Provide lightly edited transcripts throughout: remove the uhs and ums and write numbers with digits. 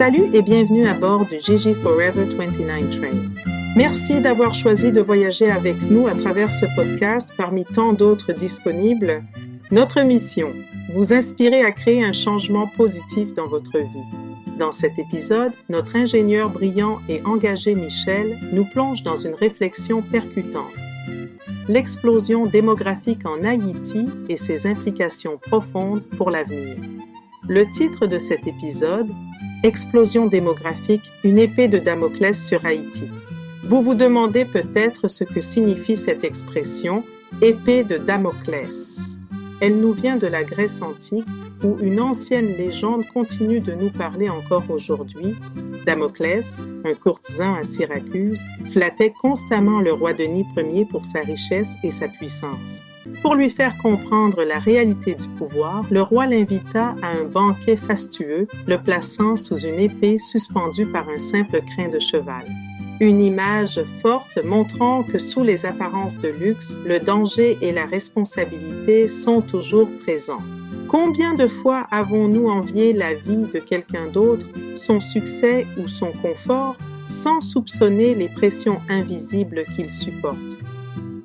Salut et bienvenue à bord du Gigi Forever 29 Train. Merci d'avoir choisi de voyager avec nous à travers ce podcast parmi tant d'autres disponibles. Notre mission, vous inspirer à créer un changement positif dans votre vie. Dans cet épisode, notre ingénieur brillant et engagé Michel nous plonge dans une réflexion percutante. L'explosion démographique en Haïti et ses implications profondes pour l'avenir. Le titre de cet épisode, Explosion démographique, une épée de Damoclès sur Haïti. Vous vous demandez peut-être ce que signifie cette expression, épée de Damoclès. Elle nous vient de la Grèce antique où une ancienne légende continue de nous parler encore aujourd'hui. Damoclès, un courtisan à Syracuse, flattait constamment le roi Denis Ier pour sa richesse et sa puissance. Pour lui faire comprendre la réalité du pouvoir, le roi l'invita à un banquet fastueux, le plaçant sous une épée suspendue par un simple crin de cheval. Une image forte montrant que sous les apparences de luxe, le danger et la responsabilité sont toujours présents. Combien de fois avons-nous envié la vie de quelqu'un d'autre, son succès ou son confort, sans soupçonner les pressions invisibles qu'il supporte?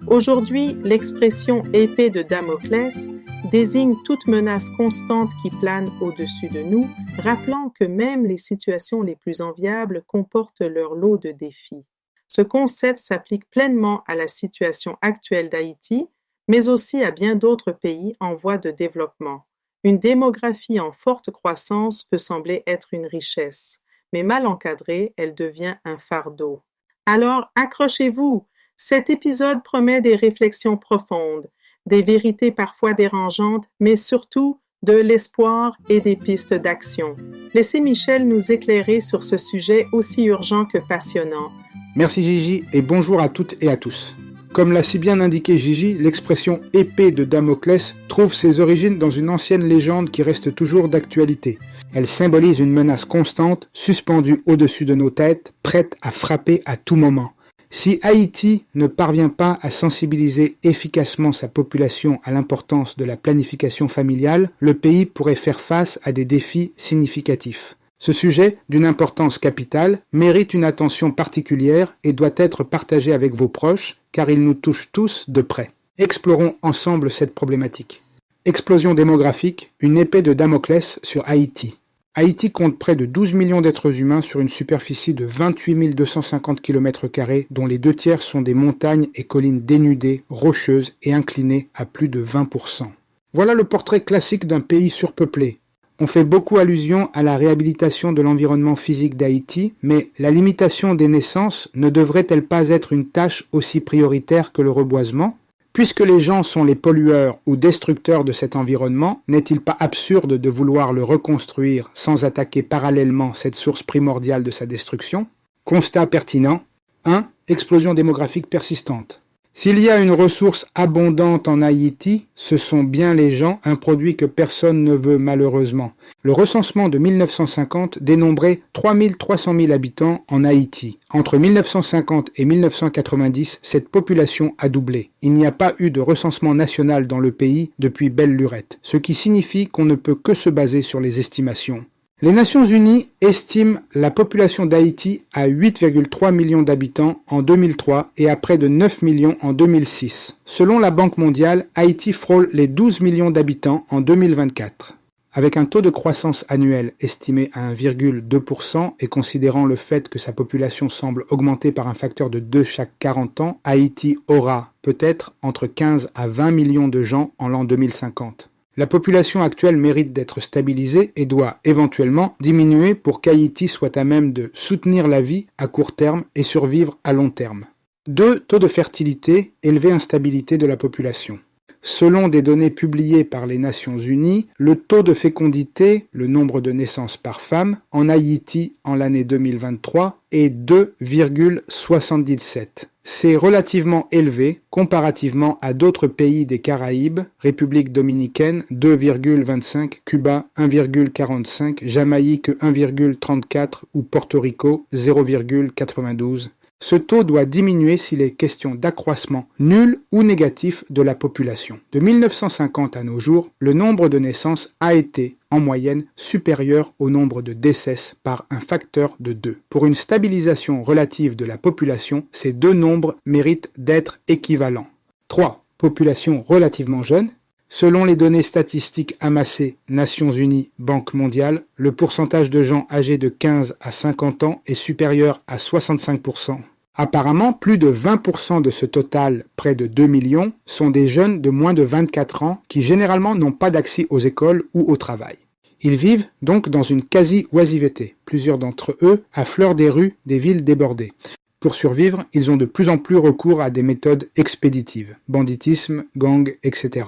Aujourd'hui, l'expression « épée de Damoclès » désigne toute menace constante qui plane au-dessus de nous, rappelant que même les situations les plus enviables comportent leur lot de défis. Ce concept s'applique pleinement à la situation actuelle d'Haïti, mais aussi à bien d'autres pays en voie de développement. Une démographie en forte croissance peut sembler être une richesse, mais mal encadrée, elle devient un fardeau. Alors, accrochez-vous! Cet épisode promet des réflexions profondes, des vérités parfois dérangeantes, mais surtout de l'espoir et des pistes d'action. Laissez Michel nous éclairer sur ce sujet aussi urgent que passionnant. Merci Gigi et bonjour à toutes et à tous. Comme l'a si bien indiqué Gigi, l'expression « épée de Damoclès » trouve ses origines dans une ancienne légende qui reste toujours d'actualité. Elle symbolise une menace constante, suspendue au-dessus de nos têtes, prête à frapper à tout moment. Si Haïti ne parvient pas à sensibiliser efficacement sa population à l'importance de la planification familiale, le pays pourrait faire face à des défis significatifs. Ce sujet, d'une importance capitale, mérite une attention particulière et doit être partagé avec vos proches, car il nous touche tous de près. Explorons ensemble cette problématique. Explosion démographique, une épée de Damoclès sur Haïti. Haïti compte près de 12 millions d'êtres humains sur une superficie de 28 250 km², dont les 2/3 sont des montagnes et collines dénudées, rocheuses et inclinées à plus de 20%. Voilà le portrait classique d'un pays surpeuplé. On fait beaucoup allusion à la réhabilitation de l'environnement physique d'Haïti, mais la limitation des naissances ne devrait-elle pas être une tâche aussi prioritaire que le reboisement ? Puisque les gens sont les pollueurs ou destructeurs de cet environnement, n'est-il pas absurde de vouloir le reconstruire sans attaquer parallèlement cette source primordiale de sa destruction ? Constat pertinent. 1. Explosion démographique persistante. S'il y a une ressource abondante en Haïti, ce sont bien les gens, un produit que personne ne veut malheureusement. Le recensement de 1950 dénombrait 3 300 000 habitants en Haïti. Entre 1950 et 1990, cette population a doublé. Il n'y a pas eu de recensement national dans le pays depuis belle lurette, ce qui signifie qu'on ne peut que se baser sur les estimations. Les Nations Unies estiment la population d'Haïti à 8,3 millions d'habitants en 2003 et à près de 9 millions en 2006. Selon la Banque mondiale, Haïti frôle les 12 millions d'habitants en 2024. Avec un taux de croissance annuel estimé à 1,2% et considérant le fait que sa population semble augmenter par un facteur de 2 chaque 40 ans, Haïti aura peut-être entre 15 à 20 millions de gens en l'an 2050. La population actuelle mérite d'être stabilisée et doit éventuellement diminuer pour qu'Haïti soit à même de soutenir la vie à court terme et survivre à long terme. 2. Taux de fertilité, élevée instabilité de la population. Selon des données publiées par les Nations Unies, le taux de fécondité, le nombre de naissances par femme, en Haïti en l'année 2023 est 2,77. C'est relativement élevé comparativement à d'autres pays des Caraïbes, République dominicaine 2,25, Cuba 1,45, Jamaïque 1,34 ou Porto Rico 0,92. Ce taux doit diminuer s'il est question d'accroissement nul ou négatif de la population. De 1950 à nos jours, le nombre de naissances a été, en moyenne, supérieur au nombre de décès par un facteur de 2. Pour une stabilisation relative de la population, ces deux nombres méritent d'être équivalents. 3. Population relativement jeune. Selon les données statistiques amassées Nations Unies, Banque mondiale, le pourcentage de gens âgés de 15 à 50 ans est supérieur à 65%. Apparemment, plus de 20% de ce total, près de 2 millions, sont des jeunes de moins de 24 ans qui généralement n'ont pas d'accès aux écoles ou au travail. Ils vivent donc dans une quasi-oisiveté, plusieurs d'entre eux à fleur des rues des villes débordées. Pour survivre, ils ont de plus en plus recours à des méthodes expéditives, banditisme, gangs, etc.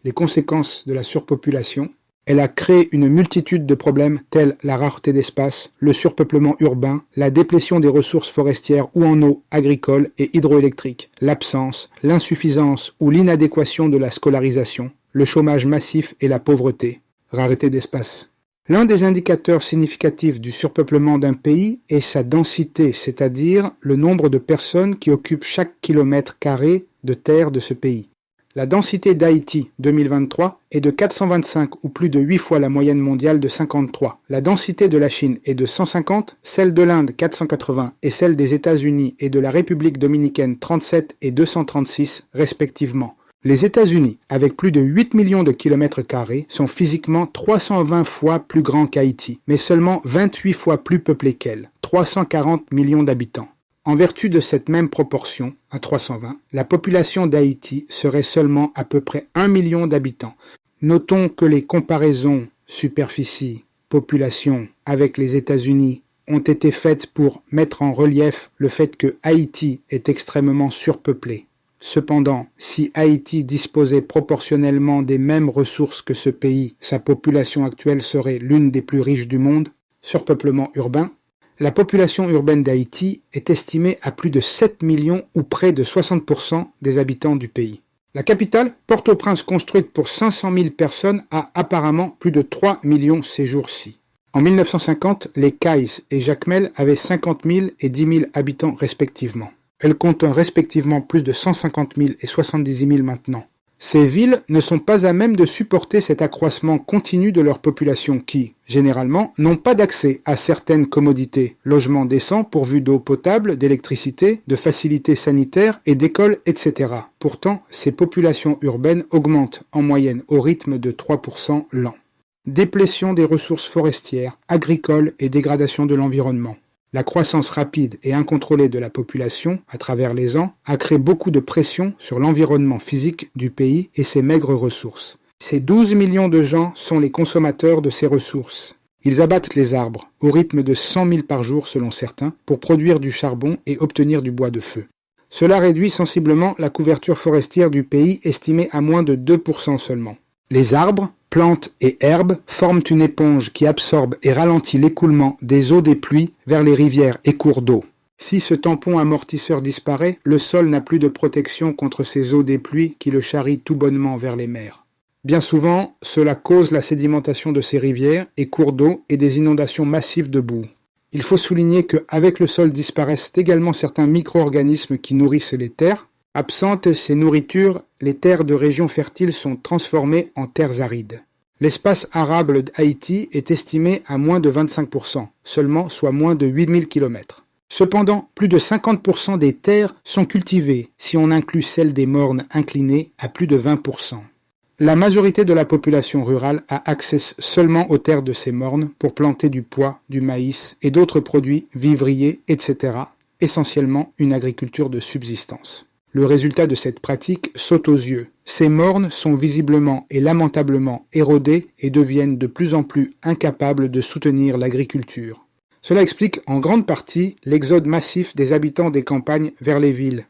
Les conséquences de la surpopulation, elle a créé une multitude de problèmes tels la rareté d'espace, le surpeuplement urbain, la déplétion des ressources forestières ou en eau, agricoles et hydroélectriques, l'absence, l'insuffisance ou l'inadéquation de la scolarisation, le chômage massif et la pauvreté, rareté d'espace. L'un des indicateurs significatifs du surpeuplement d'un pays est sa densité, c'est-à-dire le nombre de personnes qui occupent chaque kilomètre carré de terre de ce pays. La densité d'Haïti 2023 est de 425 ou plus de 8 fois la moyenne mondiale de 53. La densité de la Chine est de 150, celle de l'Inde 480 et celle des États-Unis et de la République dominicaine 37 et 236 respectivement. Les États-Unis, avec plus de 8 millions de kilomètres carrés, sont physiquement 320 fois plus grands qu'Haïti, mais seulement 28 fois plus peuplés qu'elle, 340 millions d'habitants. En vertu de cette même proportion, à 320, la population d'Haïti serait seulement à peu près 1 million d'habitants. Notons que les comparaisons superficie, population avec les États-Unis ont été faites pour mettre en relief le fait que Haïti est extrêmement surpeuplé. Cependant, si Haïti disposait proportionnellement des mêmes ressources que ce pays, sa population actuelle serait l'une des plus riches du monde. Surpeuplement urbain. La population urbaine d'Haïti est estimée à plus de 7 millions ou près de 60% des habitants du pays. La capitale, Port-au-Prince, construite pour 500 000 personnes, a apparemment plus de 3 millions ces jours-ci. En 1950, les Caïs et Jacmel avaient 50 000 et 10 000 habitants respectivement. Elles comptent respectivement plus de 150 000 et 70 000 maintenant. Ces villes ne sont pas à même de supporter cet accroissement continu de leur population qui, généralement, n'ont pas d'accès à certaines commodités, logements décents pourvus d'eau potable, d'électricité, de facilités sanitaires et d'écoles, etc. Pourtant, ces populations urbaines augmentent en moyenne au rythme de 3% l'an. Déplétion des ressources forestières, agricoles et dégradation de l'environnement. La croissance rapide et incontrôlée de la population, à travers les ans, a créé beaucoup de pression sur l'environnement physique du pays et ses maigres ressources. Ces 12 millions de gens sont les consommateurs de ces ressources. Ils abattent les arbres, au rythme de 100 000 par jour selon certains, pour produire du charbon et obtenir du bois de feu. Cela réduit sensiblement la couverture forestière du pays, estimée à moins de 2% seulement. Les arbres, plantes et herbes forment une éponge qui absorbe et ralentit l'écoulement des eaux des pluies vers les rivières et cours d'eau. Si ce tampon amortisseur disparaît, le sol n'a plus de protection contre ces eaux des pluies qui le charrient tout bonnement vers les mers. Bien souvent, cela cause la sédimentation de ces rivières et cours d'eau et des inondations massives de boue. Il faut souligner qu'avec le sol disparaissent également certains micro-organismes qui nourrissent les terres. Absentes ces nourritures, les terres de régions fertiles sont transformées en terres arides. L'espace arable d'Haïti est estimé à moins de 25%, seulement, soit moins de 8000 km. Cependant, plus de 50% des terres sont cultivées, si on inclut celles des mornes inclinées, à plus de 20%. La majorité de la population rurale a accès seulement aux terres de ces mornes pour planter du pois, du maïs et d'autres produits vivriers, etc., essentiellement une agriculture de subsistance. Le résultat de cette pratique saute aux yeux. Ces mornes sont visiblement et lamentablement érodées et deviennent de plus en plus incapables de soutenir l'agriculture. Cela explique en grande partie l'exode massif des habitants des campagnes vers les villes.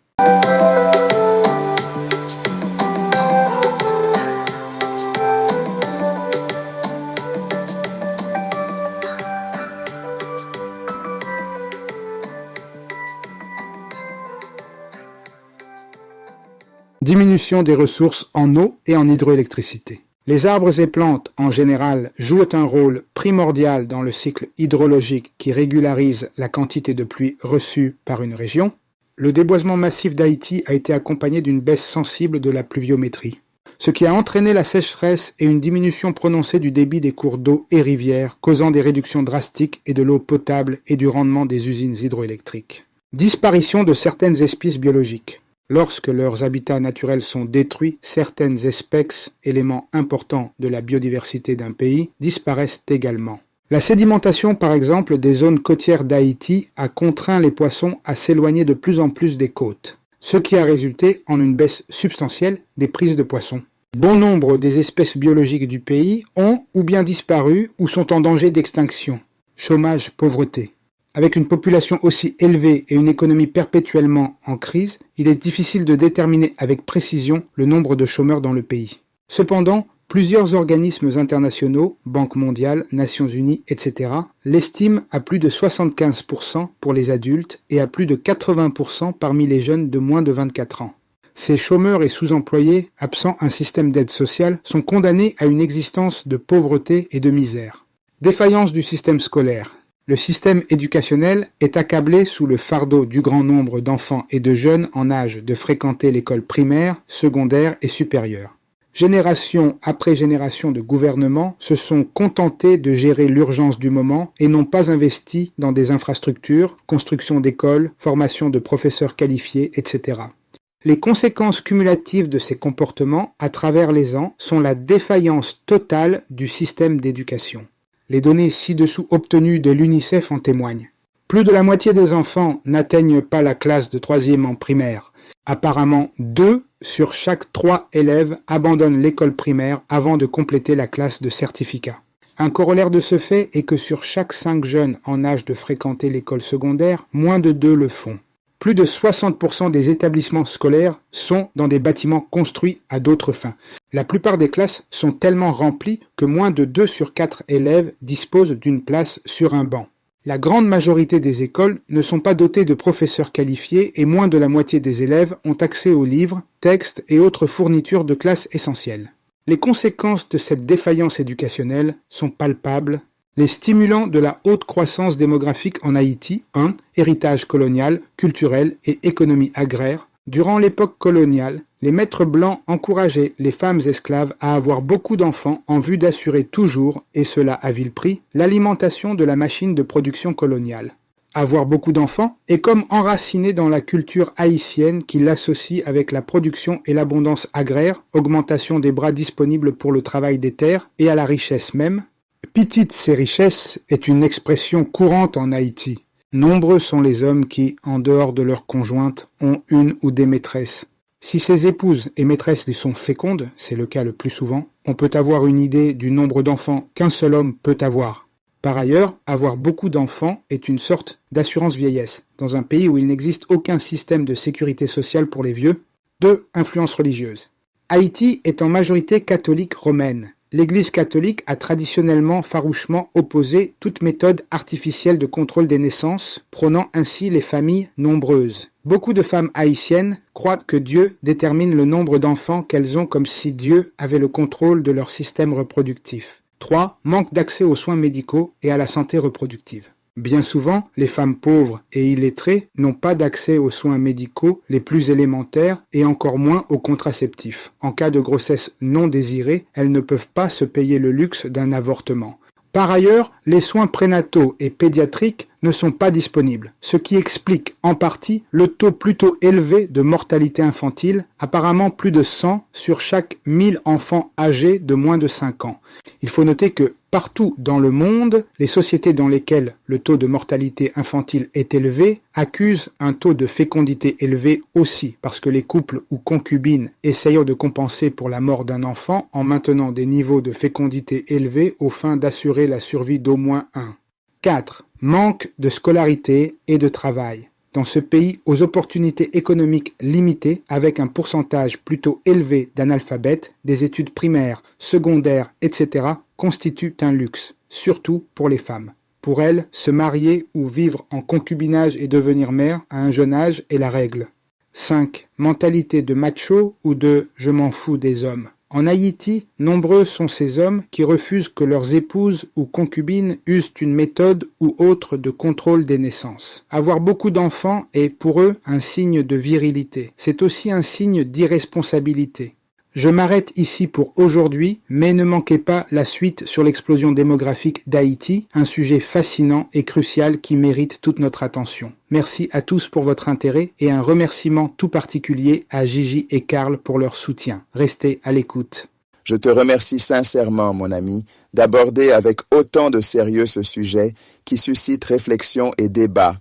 Diminution des ressources en eau et en hydroélectricité. Les arbres et plantes, en général, jouent un rôle primordial dans le cycle hydrologique qui régularise la quantité de pluie reçue par une région. Le déboisement massif d'Haïti a été accompagné d'une baisse sensible de la pluviométrie, ce qui a entraîné la sécheresse et une diminution prononcée du débit des cours d'eau et rivières, causant des réductions drastiques et de l'eau potable et du rendement des usines hydroélectriques. Disparition de certaines espèces biologiques. Lorsque leurs habitats naturels sont détruits, certaines espèces, éléments importants de la biodiversité d'un pays, disparaissent également. La sédimentation, par exemple, des zones côtières d'Haïti a contraint les poissons à s'éloigner de plus en plus des côtes, ce qui a résulté en une baisse substantielle des prises de poissons. Bon nombre des espèces biologiques du pays ont ou bien disparu ou sont en danger d'extinction. Chômage, pauvreté. Avec une population aussi élevée et une économie perpétuellement en crise, il est difficile de déterminer avec précision le nombre de chômeurs dans le pays. Cependant, plusieurs organismes internationaux, Banque mondiale, Nations unies, etc., l'estiment à plus de 75% pour les adultes et à plus de 80% parmi les jeunes de moins de 24 ans. Ces chômeurs et sous-employés, absents un système d'aide sociale, sont condamnés à une existence de pauvreté et de misère. Défaillance du système scolaire. Le système éducationnel est accablé sous le fardeau du grand nombre d'enfants et de jeunes en âge de fréquenter l'école primaire, secondaire et supérieure. Génération après génération de gouvernements se sont contentés de gérer l'urgence du moment et n'ont pas investi dans des infrastructures, construction d'écoles, formation de professeurs qualifiés, etc. Les conséquences cumulatives de ces comportements à travers les ans sont la défaillance totale du système d'éducation. Les données ci-dessous obtenues de l'UNICEF en témoignent. Plus de la moitié des enfants n'atteignent pas la classe de 3e en primaire. Apparemment, 2 sur chaque 3 élèves abandonnent l'école primaire avant de compléter la classe de certificat. Un corollaire de ce fait est que sur chaque 5 jeunes en âge de fréquenter l'école secondaire, moins de 2 le font. Plus de 60% des établissements scolaires sont dans des bâtiments construits à d'autres fins. La plupart des classes sont tellement remplies que moins de 2 sur 4 élèves disposent d'une place sur un banc. La grande majorité des écoles ne sont pas dotées de professeurs qualifiés et moins de la moitié des élèves ont accès aux livres, textes et autres fournitures de classe essentielles. Les conséquences de cette défaillance éducationnelle sont palpables. Les stimulants de la haute croissance démographique en Haïti, 1. Héritage colonial, culturel et économie agraire. Durant l'époque coloniale, les maîtres blancs encourageaient les femmes esclaves à avoir beaucoup d'enfants en vue d'assurer toujours, et cela à vil prix, l'alimentation de la machine de production coloniale. Avoir beaucoup d'enfants est comme enraciné dans la culture haïtienne qui l'associe avec la production et l'abondance agraire, augmentation des bras disponibles pour le travail des terres et à la richesse même. Petite ces richesses est une expression courante en Haïti. Nombreux sont les hommes qui, en dehors de leur conjointe, ont une ou des maîtresses. Si ces épouses et maîtresses les sont fécondes, c'est le cas le plus souvent, on peut avoir une idée du nombre d'enfants qu'un seul homme peut avoir. Par ailleurs, avoir beaucoup d'enfants est une sorte d'assurance vieillesse, dans un pays où il n'existe aucun système de sécurité sociale pour les vieux. 2. Influence religieuse. Haïti est en majorité catholique romaine. L'Église catholique a traditionnellement farouchement opposé toute méthode artificielle de contrôle des naissances, prônant ainsi les familles nombreuses. Beaucoup de femmes haïtiennes croient que Dieu détermine le nombre d'enfants qu'elles ont comme si Dieu avait le contrôle de leur système reproductif. 3. Manque d'accès aux soins médicaux et à la santé reproductive. Bien souvent, les femmes pauvres et illettrées n'ont pas d'accès aux soins médicaux les plus élémentaires et encore moins aux contraceptifs. En cas de grossesse non désirée, elles ne peuvent pas se payer le luxe d'un avortement. Par ailleurs, les soins prénataux et pédiatriques ne sont pas disponibles, ce qui explique en partie le taux plutôt élevé de mortalité infantile, apparemment plus de 100 sur chaque 1000 enfants âgés de moins de 5 ans. Il faut noter que partout dans le monde, les sociétés dans lesquelles le taux de mortalité infantile est élevé accusent un taux de fécondité élevé aussi, parce que les couples ou concubines essayent de compenser pour la mort d'un enfant en maintenant des niveaux de fécondité élevés aux fins d'assurer la survie d'au moins un. 4. Manque de scolarité et de travail. Dans ce pays aux opportunités économiques limitées, avec un pourcentage plutôt élevé d'analphabètes, des études primaires, secondaires, etc., constituent un luxe, surtout pour les femmes. Pour elles, se marier ou vivre en concubinage et devenir mère à un jeune âge est la règle. 5. Mentalité de macho ou de « je m'en fous des hommes ». En Haïti, nombreux sont ces hommes qui refusent que leurs épouses ou concubines usent une méthode ou autre de contrôle des naissances. Avoir beaucoup d'enfants est pour eux un signe de virilité. C'est aussi un signe d'irresponsabilité. Je m'arrête ici pour aujourd'hui, mais ne manquez pas la suite sur l'explosion démographique d'Haïti, un sujet fascinant et crucial qui mérite toute notre attention. Merci à tous pour votre intérêt et un remerciement tout particulier à Gigi et Karl pour leur soutien. Restez à l'écoute. Je te remercie sincèrement, mon ami, d'aborder avec autant de sérieux ce sujet qui suscite réflexion et débat.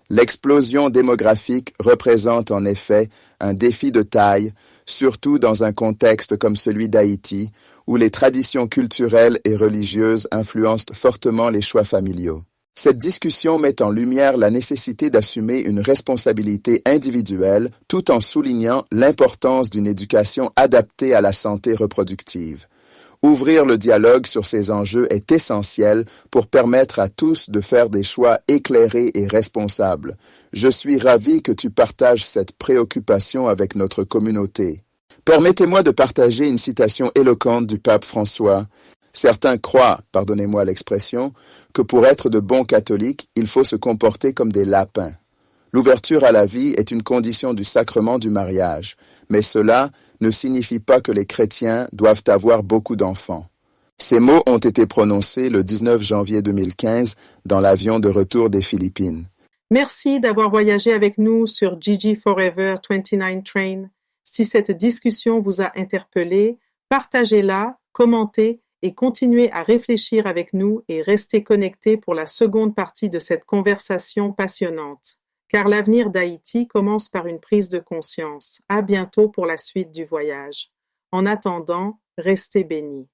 L'explosion démographique représente en effet un défi de taille, surtout dans un contexte comme celui d'Haïti, où les traditions culturelles et religieuses influencent fortement les choix familiaux. Cette discussion met en lumière la nécessité d'assumer une responsabilité individuelle tout en soulignant l'importance d'une éducation adaptée à la santé reproductive. Ouvrir le dialogue sur ces enjeux est essentiel pour permettre à tous de faire des choix éclairés et responsables. Je suis ravi que tu partages cette préoccupation avec notre communauté. Permettez-moi de partager une citation éloquente du pape François. Certains croient, pardonnez-moi l'expression, que pour être de bons catholiques, il faut se comporter comme des lapins. L'ouverture à la vie est une condition du sacrement du mariage, mais cela ne signifie pas que les chrétiens doivent avoir beaucoup d'enfants. Ces mots ont été prononcés le 19 janvier 2015 dans l'avion de retour des Philippines. Merci d'avoir voyagé avec nous sur Gigi Forever 29 Train. Si cette discussion vous a interpellé, partagez-la, commentez et continuez à réfléchir avec nous et restez connectés pour la seconde partie de cette conversation passionnante. Car l'avenir d'Haïti commence par une prise de conscience. À bientôt pour la suite du voyage. En attendant, restez bénis.